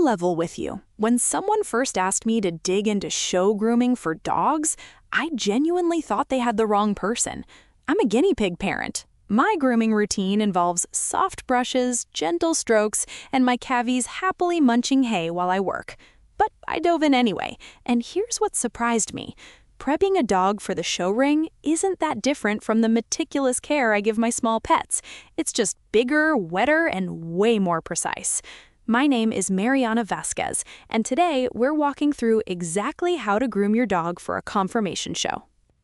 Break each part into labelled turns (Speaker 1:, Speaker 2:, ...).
Speaker 1: level with you. When someone first asked me to dig into show grooming for dogs, I genuinely thought they had the wrong person. I'm a guinea pig parent. My grooming routine involves soft brushes, gentle strokes, and my cavies happily munching hay while I work. But I dove in anyway, and here's what surprised me. Prepping a dog for the show ring isn't that different from the meticulous care I give my small pets. It's just bigger, wetter, and way more precise. My name is Mariana Vasquez, and today we're walking through exactly how to groom your dog for a conformation show.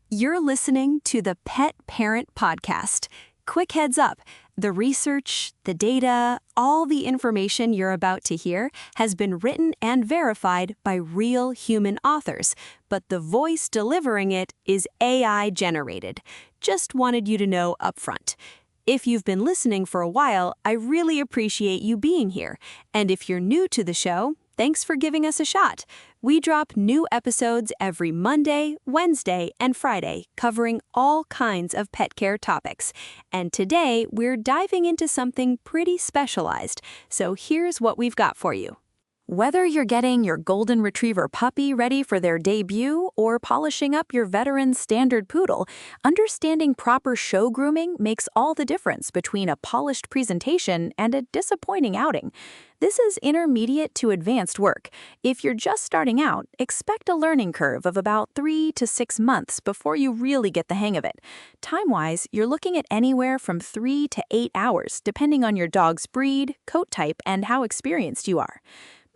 Speaker 1: You're listening to the Pet Parent Podcast. Quick heads up, the research, the data, all the information you're about to hear has been written and verified by real human authors, but the voice delivering it is AI generated. Just wanted you to know upfront. If you've been listening for a while, I really appreciate you being here. And if you're new to the show, thanks for giving us a shot. We drop new episodes every Monday, Wednesday, and Friday, covering all kinds of pet care topics. And today, we're diving into something pretty specialized. So here's what we've got for you. Whether you're getting your golden retriever puppy ready for their debut or polishing up your veteran standard poodle, understanding proper show grooming makes all the difference between a polished presentation and a disappointing outing. This is intermediate to advanced work. If you're just starting out, expect a learning curve of about 3 to 6 months before you really get the hang of it. Time-wise, you're looking at anywhere from 3 to 8 hours, depending on your dog's breed, coat type, and how experienced you are.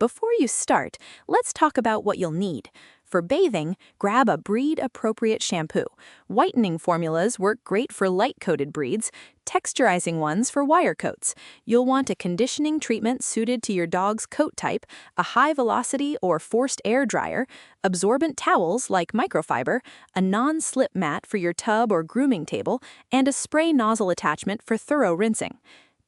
Speaker 1: Before you start, let's talk about what you'll need. For bathing, grab a breed-appropriate shampoo. Whitening formulas work great for light-coated breeds, texturizing ones for wire coats. You'll want a conditioning treatment suited to your dog's coat type, a high-velocity or forced air dryer, absorbent towels like microfiber, a non-slip mat for your tub or grooming table, and a spray nozzle attachment for thorough rinsing.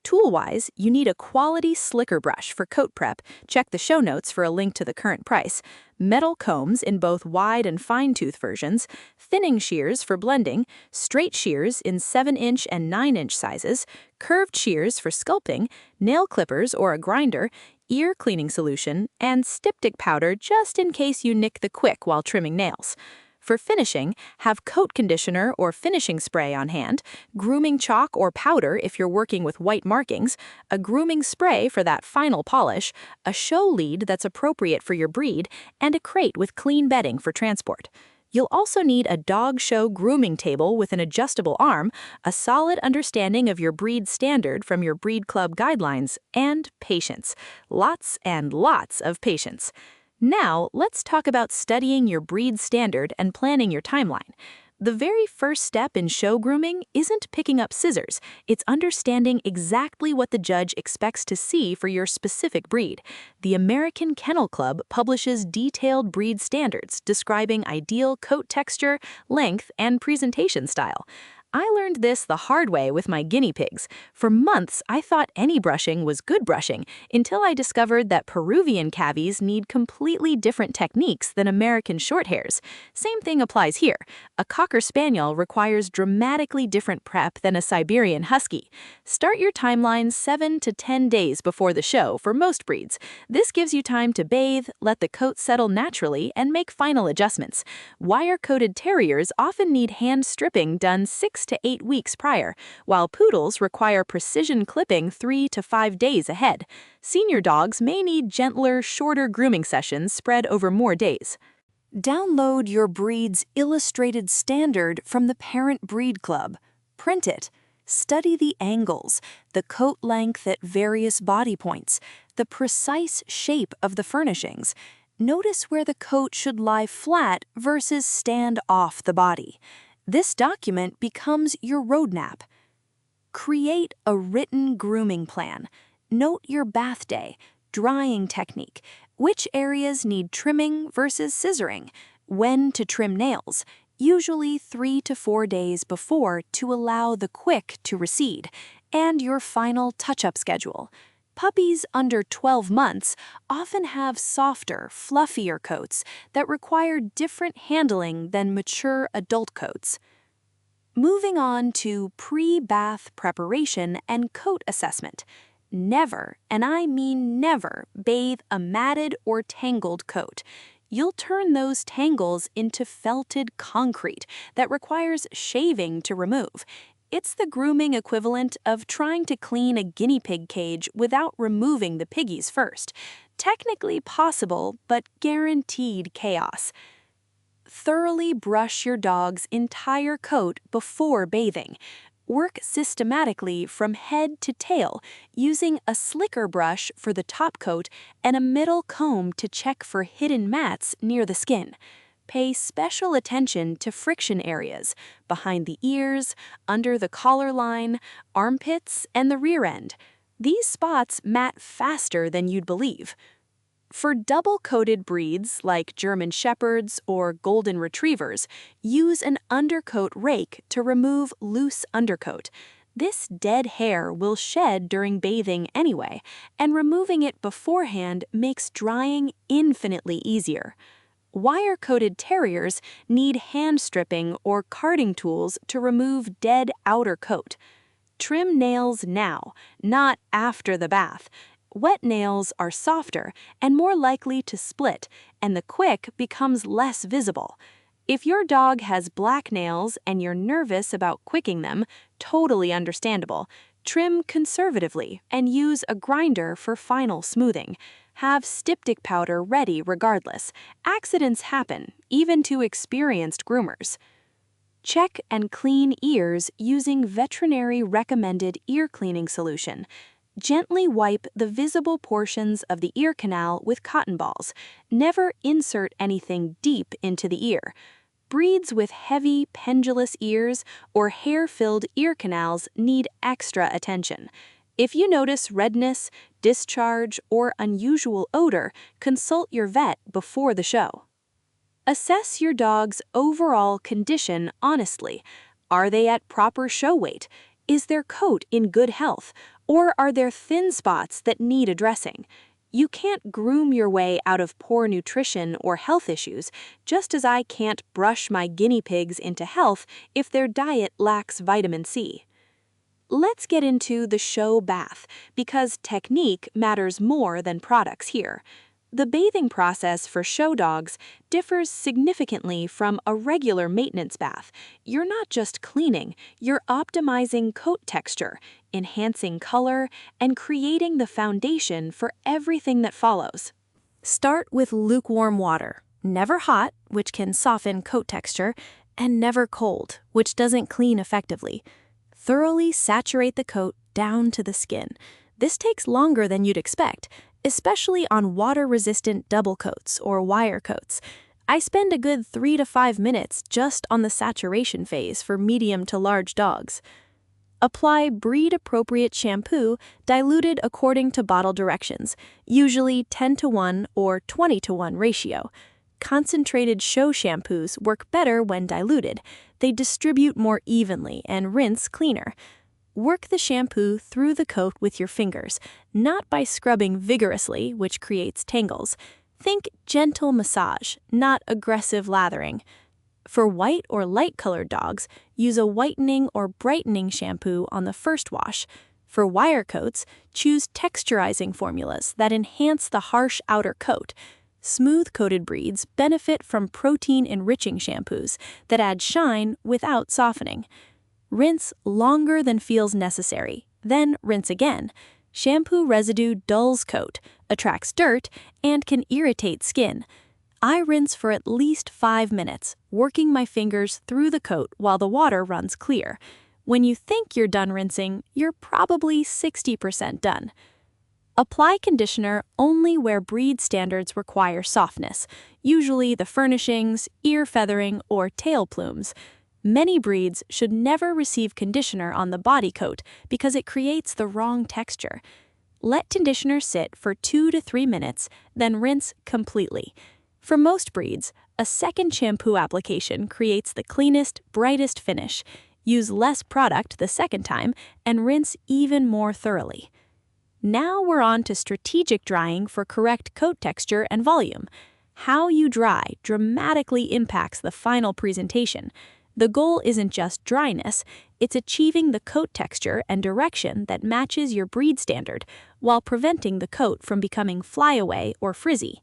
Speaker 1: Tool-wise, you need a quality slicker brush for coat prep. Check the show notes for a link to the current price. Metal combs in both wide and fine-tooth versions, thinning shears for blending, straight shears in 7-inch and 9-inch sizes, curved shears for sculpting, nail clippers or a grinder, ear cleaning solution, and styptic powder just in case you nick the quick while trimming nails. For finishing, have coat conditioner or finishing spray on hand, grooming chalk or powder if you're working with white markings, a grooming spray for that final polish, a show lead that's appropriate for your breed, and a crate with clean bedding for transport. You'll also need a dog show grooming table with an adjustable arm, a solid understanding of your breed standard from your breed club guidelines, and patience. Lots and lots of patience. Now, let's talk about studying your breed standard and planning your timeline. The very first step in show grooming isn't picking up scissors, it's understanding exactly what the judge expects to see for your specific breed. The American Kennel Club publishes detailed breed standards describing ideal coat texture, length, and presentation style. I learned this the hard way with my guinea pigs. For months, I thought any brushing was good brushing until I discovered that Peruvian cavies need completely different techniques than American Shorthairs. Same thing applies here. A Cocker Spaniel requires dramatically different prep than a Siberian Husky. Start your timeline 7 to 10 days before the show for most breeds. This gives you time to bathe, let the coat settle naturally, and make final adjustments. Wire-coated terriers often need hand stripping done 6 to 8 weeks prior, while poodles require precision clipping 3 to 5 days ahead. Senior dogs may need gentler, shorter grooming sessions spread over more days. Download your breed's illustrated standard from the Parent Breed Club. Print it. Study the angles, the coat length at various body points, the precise shape of the furnishings. Notice where the coat should lie flat versus stand off the body. This document becomes your roadmap. Create a written grooming plan. Note your bath day, drying technique, which areas need trimming versus scissoring, when to trim nails, usually 3 to 4 days before to allow the quick to recede, and your final touch-up schedule. Puppies under 12 months often have softer, fluffier coats that require different handling than mature adult coats. Moving on to pre-bath preparation and coat assessment. Never, and I mean never, bathe a matted or tangled coat. You'll turn those tangles into felted concrete that requires shaving to remove. It's the grooming equivalent of trying to clean a guinea pig cage without removing the piggies first. Technically possible, but guaranteed chaos. Thoroughly brush your dog's entire coat before bathing. Work systematically from head to tail, using a slicker brush for the top coat and a middle comb to check for hidden mats near the skin. Pay special attention to friction areas, behind the ears, under the collar line, armpits, and the rear end. These spots mat faster than you'd believe. For double-coated breeds like German Shepherds or Golden Retrievers, use an undercoat rake to remove loose undercoat. This dead hair will shed during bathing anyway, and removing it beforehand makes drying infinitely easier. Wire-coated terriers need hand stripping or carding tools to remove dead outer coat. Trim nails now, not after the bath. Wet nails are softer and more likely to split, and the quick becomes less visible. If your dog has black nails and you're nervous about quicking them, totally understandable. Trim conservatively and use a grinder for final smoothing. Have styptic powder ready regardless. Accidents happen, even to experienced groomers. Check and clean ears using veterinary-recommended ear cleaning solution. Gently wipe the visible portions of the ear canal with cotton balls. Never insert anything deep into the ear. Breeds with heavy, pendulous ears or hair-filled ear canals need extra attention. If you notice redness, discharge, or unusual odor, consult your vet before the show. Assess your dog's overall condition honestly. Are they at proper show weight? Is their coat in good health? Or are there thin spots that need addressing? You can't groom your way out of poor nutrition or health issues, just as I can't brush my guinea pigs into health if their diet lacks vitamin C. Let's get into the show bath, because technique matters more than products here. The bathing process for show dogs differs significantly from a regular maintenance bath. You're not just cleaning, you're optimizing coat texture, enhancing color, and creating the foundation for everything that follows. Start with lukewarm water, never hot, which can soften coat texture, and never cold, which doesn't clean effectively. Thoroughly saturate the coat down to the skin. This takes longer than you'd expect, especially on water-resistant double coats or wire coats. I spend a good 3 to 5 minutes just on the saturation phase for medium to large dogs. Apply breed-appropriate shampoo diluted according to bottle directions, usually 10:1 or 20:1 ratio. Concentrated show shampoos work better when diluted. They distribute more evenly and rinse cleaner. Work the shampoo through the coat with your fingers, not by scrubbing vigorously, which creates tangles. Think gentle massage, not aggressive lathering. For white or light-colored dogs, use a whitening or brightening shampoo on the first wash. For wire coats, choose texturizing formulas that enhance the harsh outer coat. Smooth-coated breeds benefit from protein-enriching shampoos that add shine without softening. Rinse longer than feels necessary, then rinse again. Shampoo residue dulls coat, attracts dirt, and can irritate skin. I rinse for at least 5 minutes, working my fingers through the coat while the water runs clear. When you think you're done rinsing, you're probably 60% done. Apply conditioner only where breed standards require softness, usually the furnishings, ear feathering, or tail plumes. Many breeds should never receive conditioner on the body coat because it creates the wrong texture. Let conditioner sit for 2 to 3 minutes, then rinse completely. For most breeds, a second shampoo application creates the cleanest, brightest finish. Use less product the second time and rinse even more thoroughly. Now we're on to strategic drying for correct coat texture and volume. How you dry dramatically impacts the final presentation. The goal isn't just dryness, it's achieving the coat texture and direction that matches your breed standard while preventing the coat from becoming flyaway or frizzy.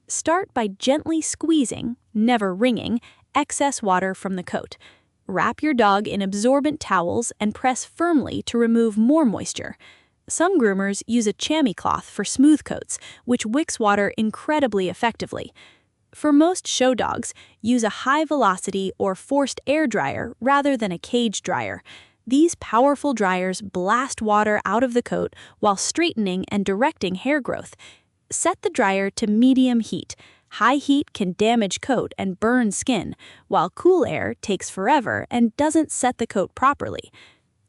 Speaker 1: Start by gently squeezing, never wringing, excess water from the coat. Wrap your dog in absorbent towels and press firmly to remove more moisture. Some groomers use a chamois cloth for smooth coats, which wicks water incredibly effectively. For most show dogs, use a high-velocity or forced air dryer rather than a cage dryer. These powerful dryers blast water out of the coat while straightening and directing hair growth. Set the dryer to medium heat. High heat can damage coat and burn skin, while cool air takes forever and doesn't set the coat properly.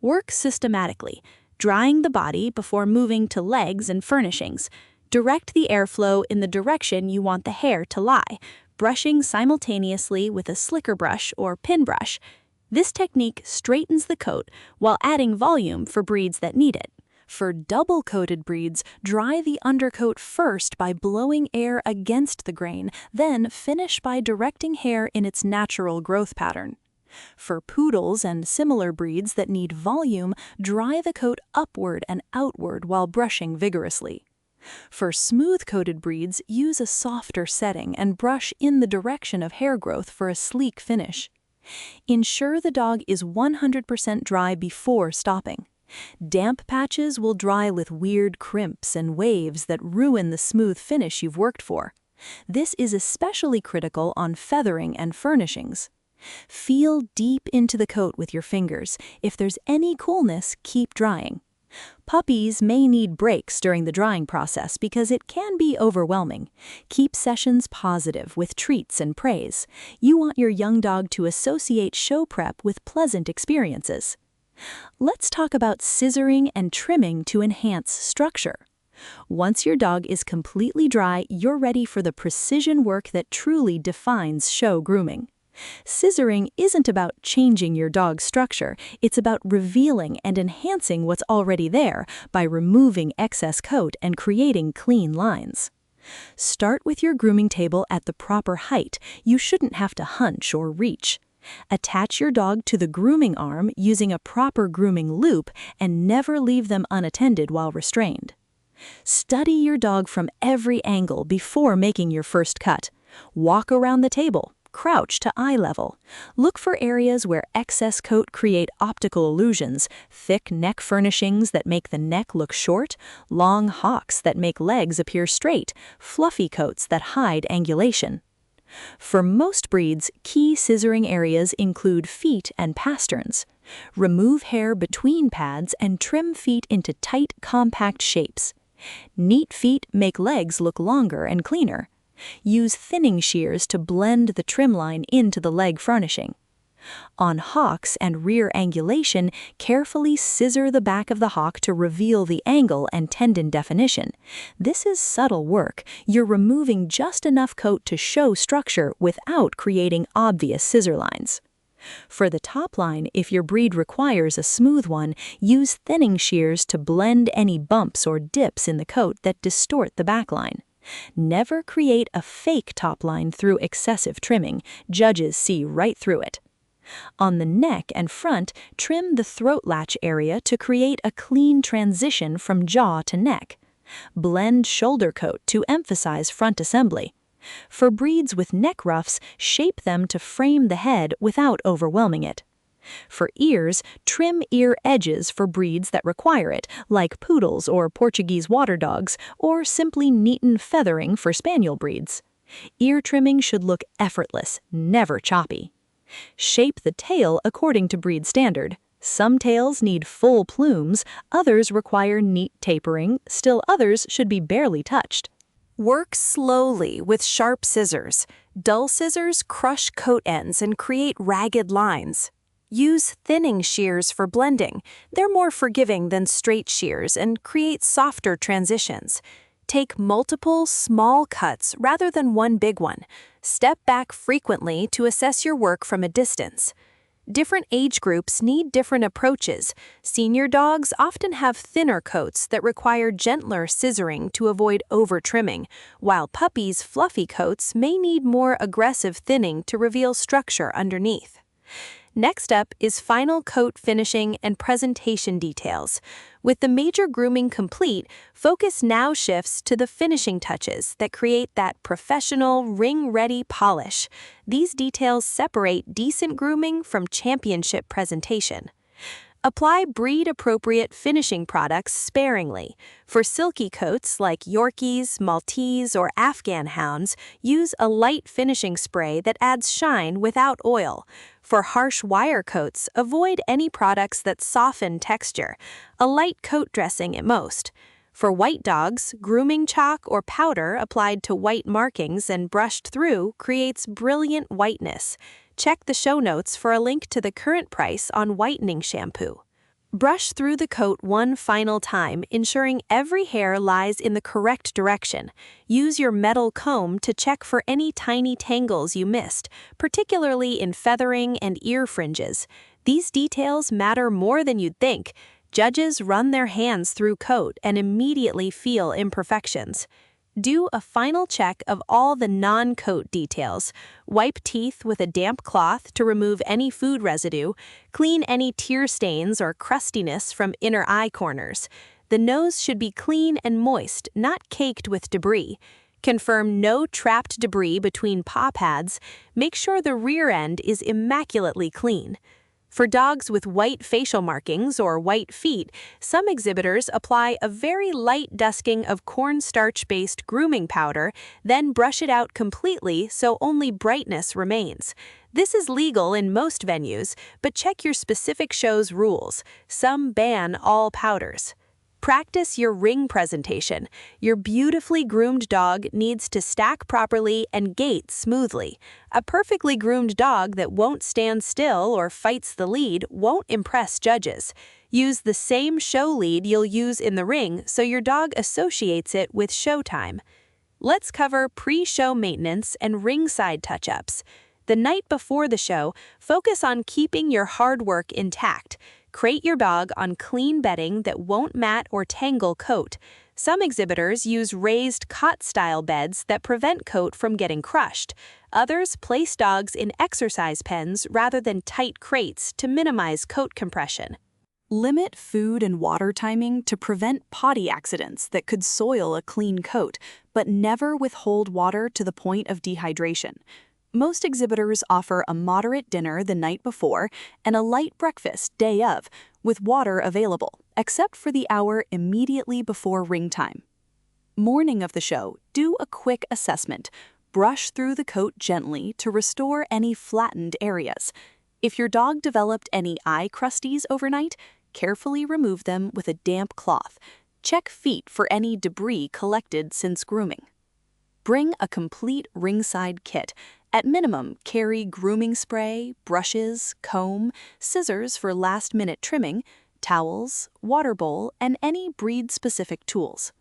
Speaker 1: Work systematically, drying the body before moving to legs and furnishings. Direct the airflow in the direction you want the hair to lie, brushing simultaneously with a slicker brush or pin brush. This technique straightens the coat while adding volume for breeds that need it. For double-coated breeds, dry the undercoat first by blowing air against the grain, then finish by directing hair in its natural growth pattern. For poodles and similar breeds that need volume, dry the coat upward and outward while brushing vigorously. For smooth-coated breeds, use a softer setting and brush in the direction of hair growth for a sleek finish. Ensure the dog is 100% dry before stopping. Damp patches will dry with weird crimps and waves that ruin the smooth finish you've worked for. This is especially critical on feathering and furnishings. Feel deep into the coat with your fingers. If there's any coolness, keep drying. Puppies may need breaks during the drying process because it can be overwhelming. Keep sessions positive with treats and praise. You want your young dog to associate show prep with pleasant experiences. Let's talk about scissoring and trimming to enhance structure. Once your dog is completely dry, you're ready for the precision work that truly defines show grooming. Scissoring isn't about changing your dog's structure, it's about revealing and enhancing what's already there by removing excess coat and creating clean lines. Start with your grooming table at the proper height. You shouldn't have to hunch or reach. Attach your dog to the grooming arm using a proper grooming loop and never leave them unattended while restrained. Study your dog from every angle before making your first cut. Walk around the table. Crouch to eye level. Look for areas where excess coat create optical illusions, thick neck furnishings that make the neck look short, long hocks that make legs appear straight, fluffy coats that hide angulation. For most breeds, key scissoring areas include feet and pasterns. Remove hair between pads and trim feet into tight, compact shapes. Neat feet make legs look longer and cleaner. Use thinning shears to blend the trim line into the leg furnishing. On hocks and rear angulation, carefully scissor the back of the hock to reveal the angle and tendon definition. This is subtle work. You're removing just enough coat to show structure without creating obvious scissor lines. For the top line, if your breed requires a smooth one, use thinning shears to blend any bumps or dips in the coat that distort the back line. Never create a fake top line through excessive trimming. Judges see right through it. On the neck and front, trim the throat latch area to create a clean transition from jaw to neck. Blend shoulder coat to emphasize front assembly. For breeds with neck ruffs, shape them to frame the head without overwhelming it. For ears, trim ear edges for breeds that require it, like poodles or Portuguese water dogs, or simply neaten feathering for spaniel breeds. Ear trimming should look effortless, never choppy. Shape the tail according to breed standard. Some tails need full plumes, others require neat tapering, still others should be barely touched. Work slowly with sharp scissors. Dull scissors crush coat ends and create ragged lines. Use thinning shears for blending. They're more forgiving than straight shears and create softer transitions. Take multiple small cuts rather than one big one. Step back frequently to assess your work from a distance. Different age groups need different approaches. Senior dogs often have thinner coats that require gentler scissoring to avoid over-trimming, while puppies' fluffy coats may need more aggressive thinning to reveal structure underneath. Next up is final coat finishing and presentation details. With the major grooming complete, focus now shifts to the finishing touches that create that professional, ring-ready polish. These details separate decent grooming from championship presentation. Apply breed-appropriate finishing products sparingly. For silky coats like Yorkies, Maltese, or Afghan hounds, use a light finishing spray that adds shine without oil. For harsh wire coats, avoid any products that soften texture, a light coat dressing at most. For white dogs, grooming chalk or powder applied to white markings and brushed through creates brilliant whiteness. Check the show notes for a link to the current price on whitening shampoo. Brush through the coat one final time, ensuring every hair lies in the correct direction. Use your metal comb to check for any tiny tangles you missed, particularly in feathering and ear fringes. These details matter more than you'd think. Judges run their hands through coat and immediately feel imperfections. Do a final check of all the non-coat details. Wipe teeth with a damp cloth to remove any food residue. Clean any tear stains or crustiness from inner eye corners. The nose should be clean and moist, not caked with debris. Confirm no trapped debris between paw pads. Make sure the rear end is immaculately clean. For dogs with white facial markings or white feet, some exhibitors apply a very light dusting of cornstarch-based grooming powder, then brush it out completely so only brightness remains. This is legal in most venues, but check your specific show's rules. Some ban all powders. Practice your ring presentation. Your beautifully groomed dog needs to stack properly and gait smoothly. A perfectly groomed dog that won't stand still or fights the lead won't impress judges. Use the same show lead you'll use in the ring so your dog associates it with showtime. Let's cover pre-show maintenance and ringside touch-ups. The night before the show, focus on keeping your hard work intact. Crate your dog on clean bedding that won't mat or tangle coat. Some exhibitors use raised cot-style beds that prevent coat from getting crushed. Others place dogs in exercise pens rather than tight crates to minimize coat compression. Limit food and water timing to prevent potty accidents that could soil a clean coat, but never withhold water to the point of dehydration. Most exhibitors offer a moderate dinner the night before and a light breakfast day of, with water available, except for the hour immediately before ring time. Morning of the show, do a quick assessment. Brush through the coat gently to restore any flattened areas. If your dog developed any eye crusties overnight, carefully remove them with a damp cloth. Check feet for any debris collected since grooming. Bring a complete ringside kit. At minimum, carry grooming spray, brushes, comb, scissors for last-minute trimming, towels, water bowl, and any breed-specific tools.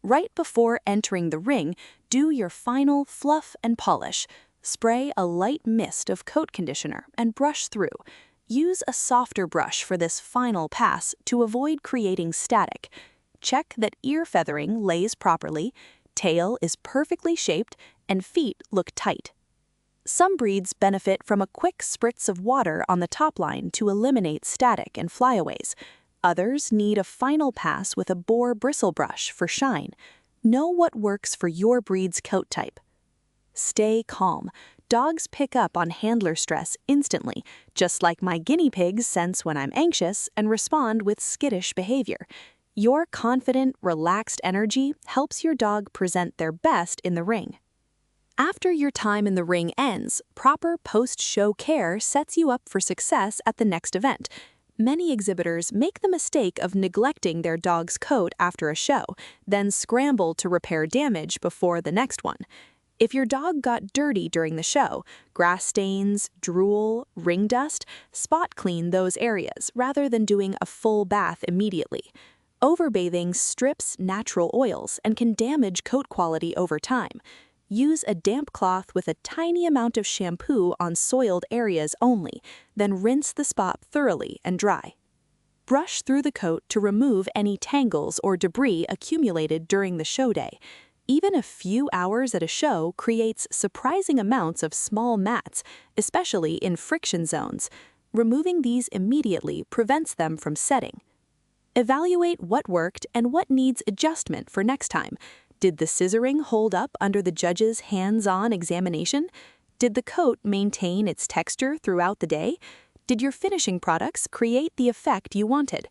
Speaker 1: Right before entering the ring, do your final fluff and polish. Spray a light mist of coat conditioner and brush through. Use a softer brush for this final pass to avoid creating static. Check that ear feathering lays properly, tail is perfectly shaped, and feet look tight. Some breeds benefit from a quick spritz of water on the top line to eliminate static and flyaways. Others need a final pass with a boar bristle brush for shine. Know what works for your breed's coat type. Stay calm. Dogs pick up on handler stress instantly, just like my guinea pigs sense when I'm anxious and respond with skittish behavior. Your confident, relaxed energy helps your dog present their best in the ring. After your time in the ring ends, proper post-show care sets you up for success at the next event. Many exhibitors make the mistake of neglecting their dog's coat after a show, then scramble to repair damage before the next one. If your dog got dirty during the show, grass stains, drool, ring dust, spot clean those areas rather than doing a full bath immediately. Overbathing strips natural oils and can damage coat quality over time. Use a damp cloth with a tiny amount of shampoo on soiled areas only, then rinse the spot thoroughly and dry. Brush through the coat to remove any tangles or debris accumulated during the show day. Even a few hours at a show creates surprising amounts of small mats, especially in friction zones. Removing these immediately prevents them from setting. Evaluate what worked and what needs adjustment for next time. Did the scissoring hold up under the judge's hands-on examination? Did the coat maintain its texture throughout the day? Did your finishing products create the effect you wanted?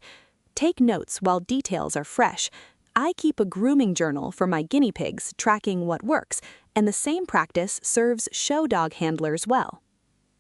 Speaker 1: Take notes while details are fresh. I keep a grooming journal for my guinea pigs tracking what works, and the same practice serves show dog handlers well.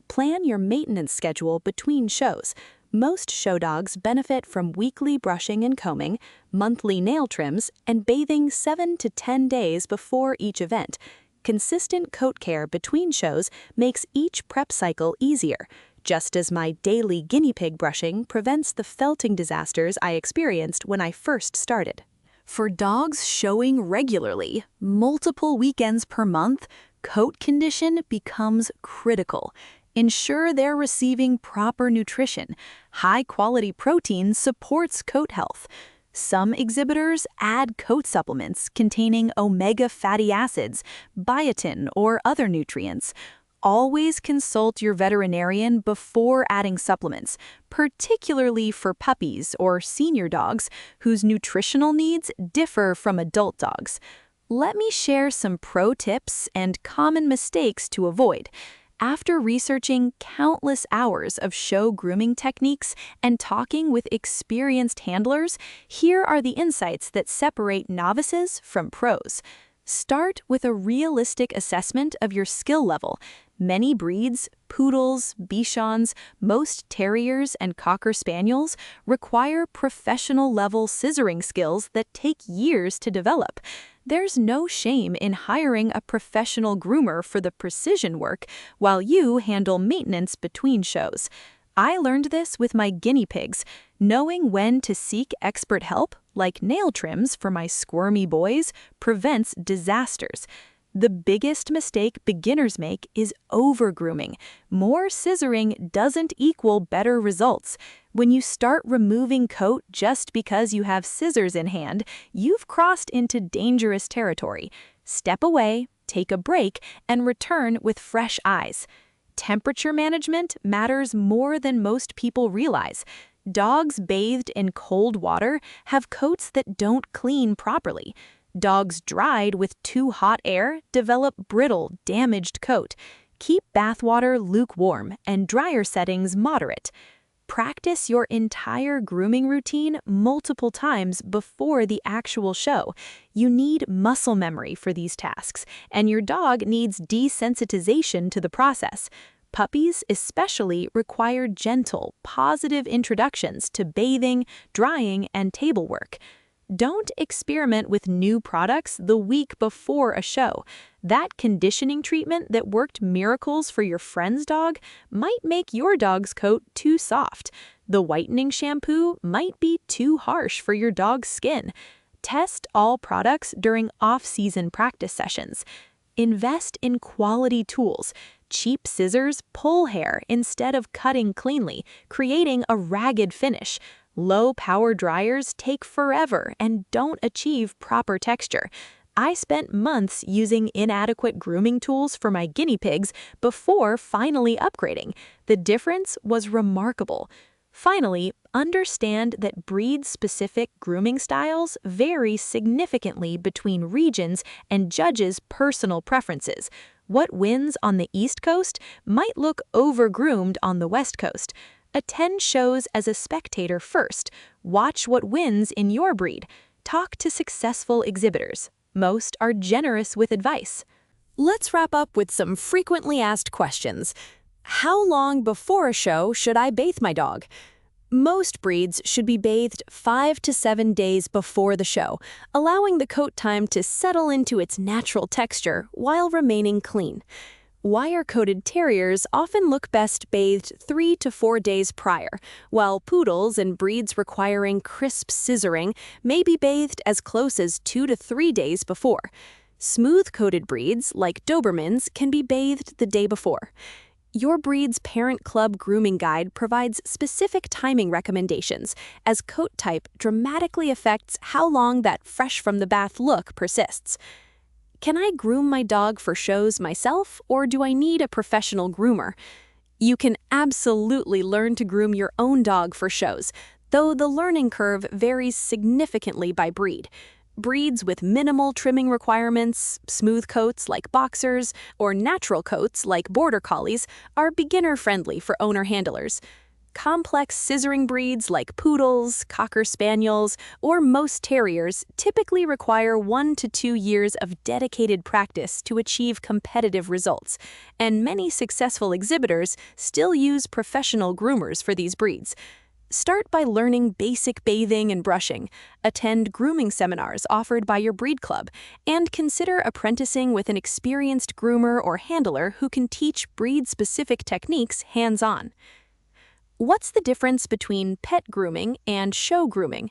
Speaker 1: Plan your maintenance schedule between shows. Most show dogs benefit from weekly brushing and combing, monthly nail trims, and bathing 7 to 10 days before each event. Consistent coat care between shows makes each prep cycle easier, just as my daily guinea pig brushing prevents the felting disasters I experienced when I first started. For dogs showing regularly, multiple weekends per month, coat condition becomes critical. Ensure they're receiving proper nutrition. High-quality protein supports coat health. Some exhibitors add coat supplements containing omega fatty acids, biotin, or other nutrients. Always consult your veterinarian before adding supplements, particularly for puppies or senior dogs whose nutritional needs differ from adult dogs. Let me share some pro tips and common mistakes to avoid. After researching countless hours of show grooming techniques and talking with experienced handlers, here are the insights that separate novices from pros. Start with a realistic assessment of your skill level. Many breeds, poodles, bichons, most terriers, and cocker spaniels require professional-level scissoring skills that take years to develop. There's no shame in hiring a professional groomer for the precision work while you handle maintenance between shows. I learned this with my guinea pigs. Knowing when to seek expert help, like nail trims for my squirmy boys, prevents disasters. The biggest mistake beginners make is over-grooming. More scissoring doesn't equal better results. When you start removing coat just because you have scissors in hand, you've crossed into dangerous territory. Step away, take a break, and return with fresh eyes. Temperature management matters more than most people realize. Dogs bathed in cold water have coats that don't clean properly. Dogs dried with too hot air develop brittle, damaged coat. Keep bathwater lukewarm and drier settings moderate. Practice your entire grooming routine multiple times before the actual show. You need muscle memory for these tasks, and your dog needs desensitization to the process. Puppies especially require gentle, positive introductions to bathing, drying, and table work. Don't experiment with new products the week before a show. That conditioning treatment that worked miracles for your friend's dog might make your dog's coat too soft. The whitening shampoo might be too harsh for your dog's skin. Test all products during off-season practice sessions. Invest in quality tools. Cheap scissors pull hair instead of cutting cleanly, creating a ragged finish. Low-power dryers take forever and don't achieve proper texture. I spent months using inadequate grooming tools for my guinea pigs before finally upgrading. The difference was remarkable. Finally, understand that breed-specific grooming styles vary significantly between regions and judges' personal preferences. What wins on the East Coast might look over-groomed on the West Coast. Attend shows as a spectator first. Watch what wins in your breed. Talk to successful exhibitors. Most are generous with advice. Let's wrap up with some frequently asked questions. How long before a show should I bathe my dog? Most breeds should be bathed 5 to 7 days before the show, allowing the coat time to settle into its natural texture while remaining clean. Wire-coated terriers often look best bathed 3 to 4 days prior, while poodles and breeds requiring crisp scissoring may be bathed as close as 2 to 3 days before. Smooth-coated breeds, like Dobermans, can be bathed the day before. Your breed's parent club grooming guide provides specific timing recommendations, as coat type dramatically affects how long that fresh-from-the-bath look persists. Can I groom my dog for shows myself, or do I need a professional groomer? You can absolutely learn to groom your own dog for shows, though the learning curve varies significantly by breed. Breeds with minimal trimming requirements, smooth coats like boxers, or natural coats like border collies are beginner-friendly for owner-handlers. Complex scissoring breeds like poodles, cocker spaniels, or most terriers typically require 1 to 2 years of dedicated practice to achieve competitive results, and many successful exhibitors still use professional groomers for these breeds. Start by learning basic bathing and brushing, attend grooming seminars offered by your breed club, and consider apprenticing with an experienced groomer or handler who can teach breed-specific techniques hands-on. What's the difference between pet grooming and show grooming?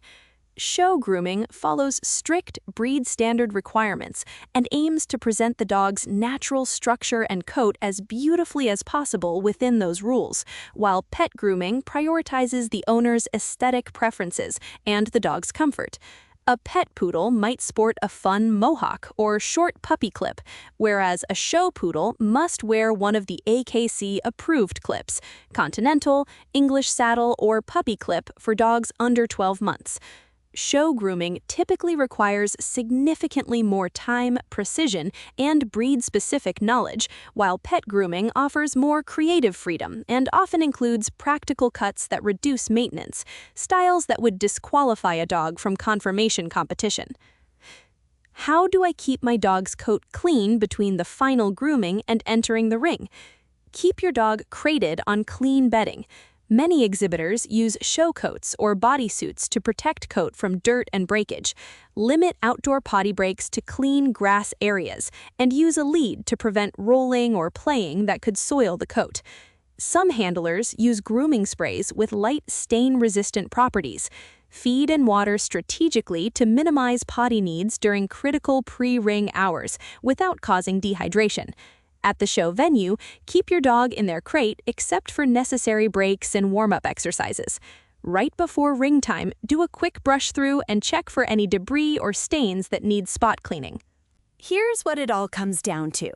Speaker 1: Show grooming follows strict breed standard requirements and aims to present the dog's natural structure and coat as beautifully as possible within those rules, while pet grooming prioritizes the owner's aesthetic preferences and the dog's comfort. A pet poodle might sport a fun mohawk or short puppy clip, whereas a show poodle must wear one of the AKC-approved clips, Continental, English Saddle, or Puppy Clip for dogs under 12 months. Show grooming typically requires significantly more time, precision, and breed-specific knowledge, while pet grooming offers more creative freedom and often includes practical cuts that reduce maintenance, styles that would disqualify a dog from conformation competition. How do I keep my dog's coat clean between the final grooming and entering the ring? Keep your dog crated on clean bedding. Many exhibitors use show coats or bodysuits to protect coat from dirt and breakage. Limit outdoor potty breaks to clean grass areas, and use a lead to prevent rolling or playing that could soil the coat. Some handlers use grooming sprays with light stain-resistant properties. Feed and water strategically to minimize potty needs during critical pre-ring hours without causing dehydration. At the show venue, keep your dog in their crate except for necessary breaks and warm-up exercises. Right before ring time, do a quick brush through and check for any debris or stains that need spot cleaning.
Speaker 2: Here's what it all comes down to.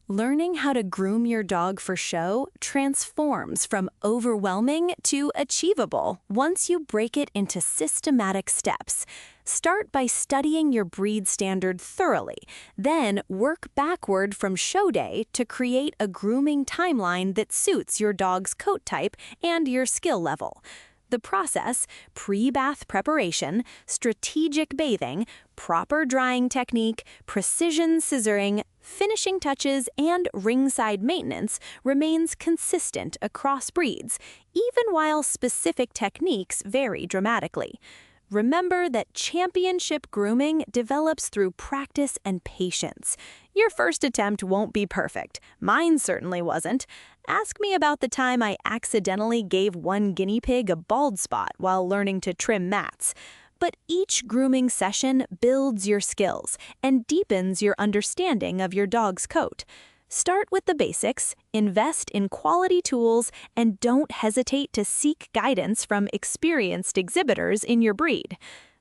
Speaker 2: Learning how to groom your dog for show transforms from overwhelming to achievable once you break it into systematic steps. Start by studying your breed standard thoroughly, then work backward from show day to create a grooming timeline that suits your dog's coat type and your skill level. The process, pre-bath preparation, strategic bathing, proper drying technique, precision scissoring, finishing touches, and ringside maintenance remains consistent across breeds, even while specific techniques vary dramatically. Remember that championship grooming develops through practice and patience. Your first attempt won't be perfect. Mine certainly wasn't. Ask me about the time I accidentally gave one guinea pig a bald spot while learning to trim mats. But each grooming session builds your skills and deepens your understanding of your dog's coat. Start with the basics, invest in quality tools, and don't hesitate to seek guidance from experienced exhibitors in your breed.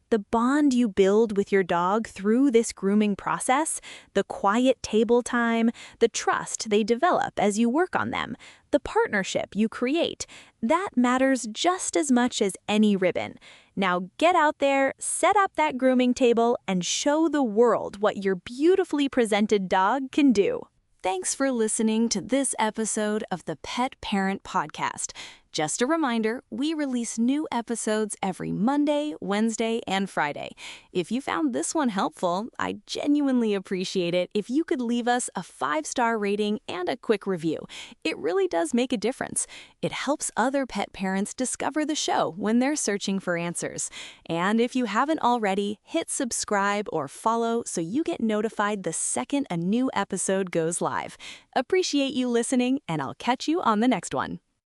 Speaker 2: The bond you build with your dog through this grooming process, the quiet table time, the trust they develop as you work on them, the partnership you create, that matters just as much as any ribbon. Now get out there, set up that grooming table, and show the world what your beautifully presented dog can do. Thanks for listening to this episode of the Pet Parent Podcast. Just a reminder, we release new episodes every Monday, Wednesday, and Friday. If you found this one helpful, I genuinely appreciate it if you could leave us a 5-star rating and a quick review. It really does make a difference. It helps other pet parents discover the show when they're searching for answers. And if you haven't already, hit subscribe or follow so you get notified the second a new episode goes live. Appreciate you listening, and I'll catch you on the next one.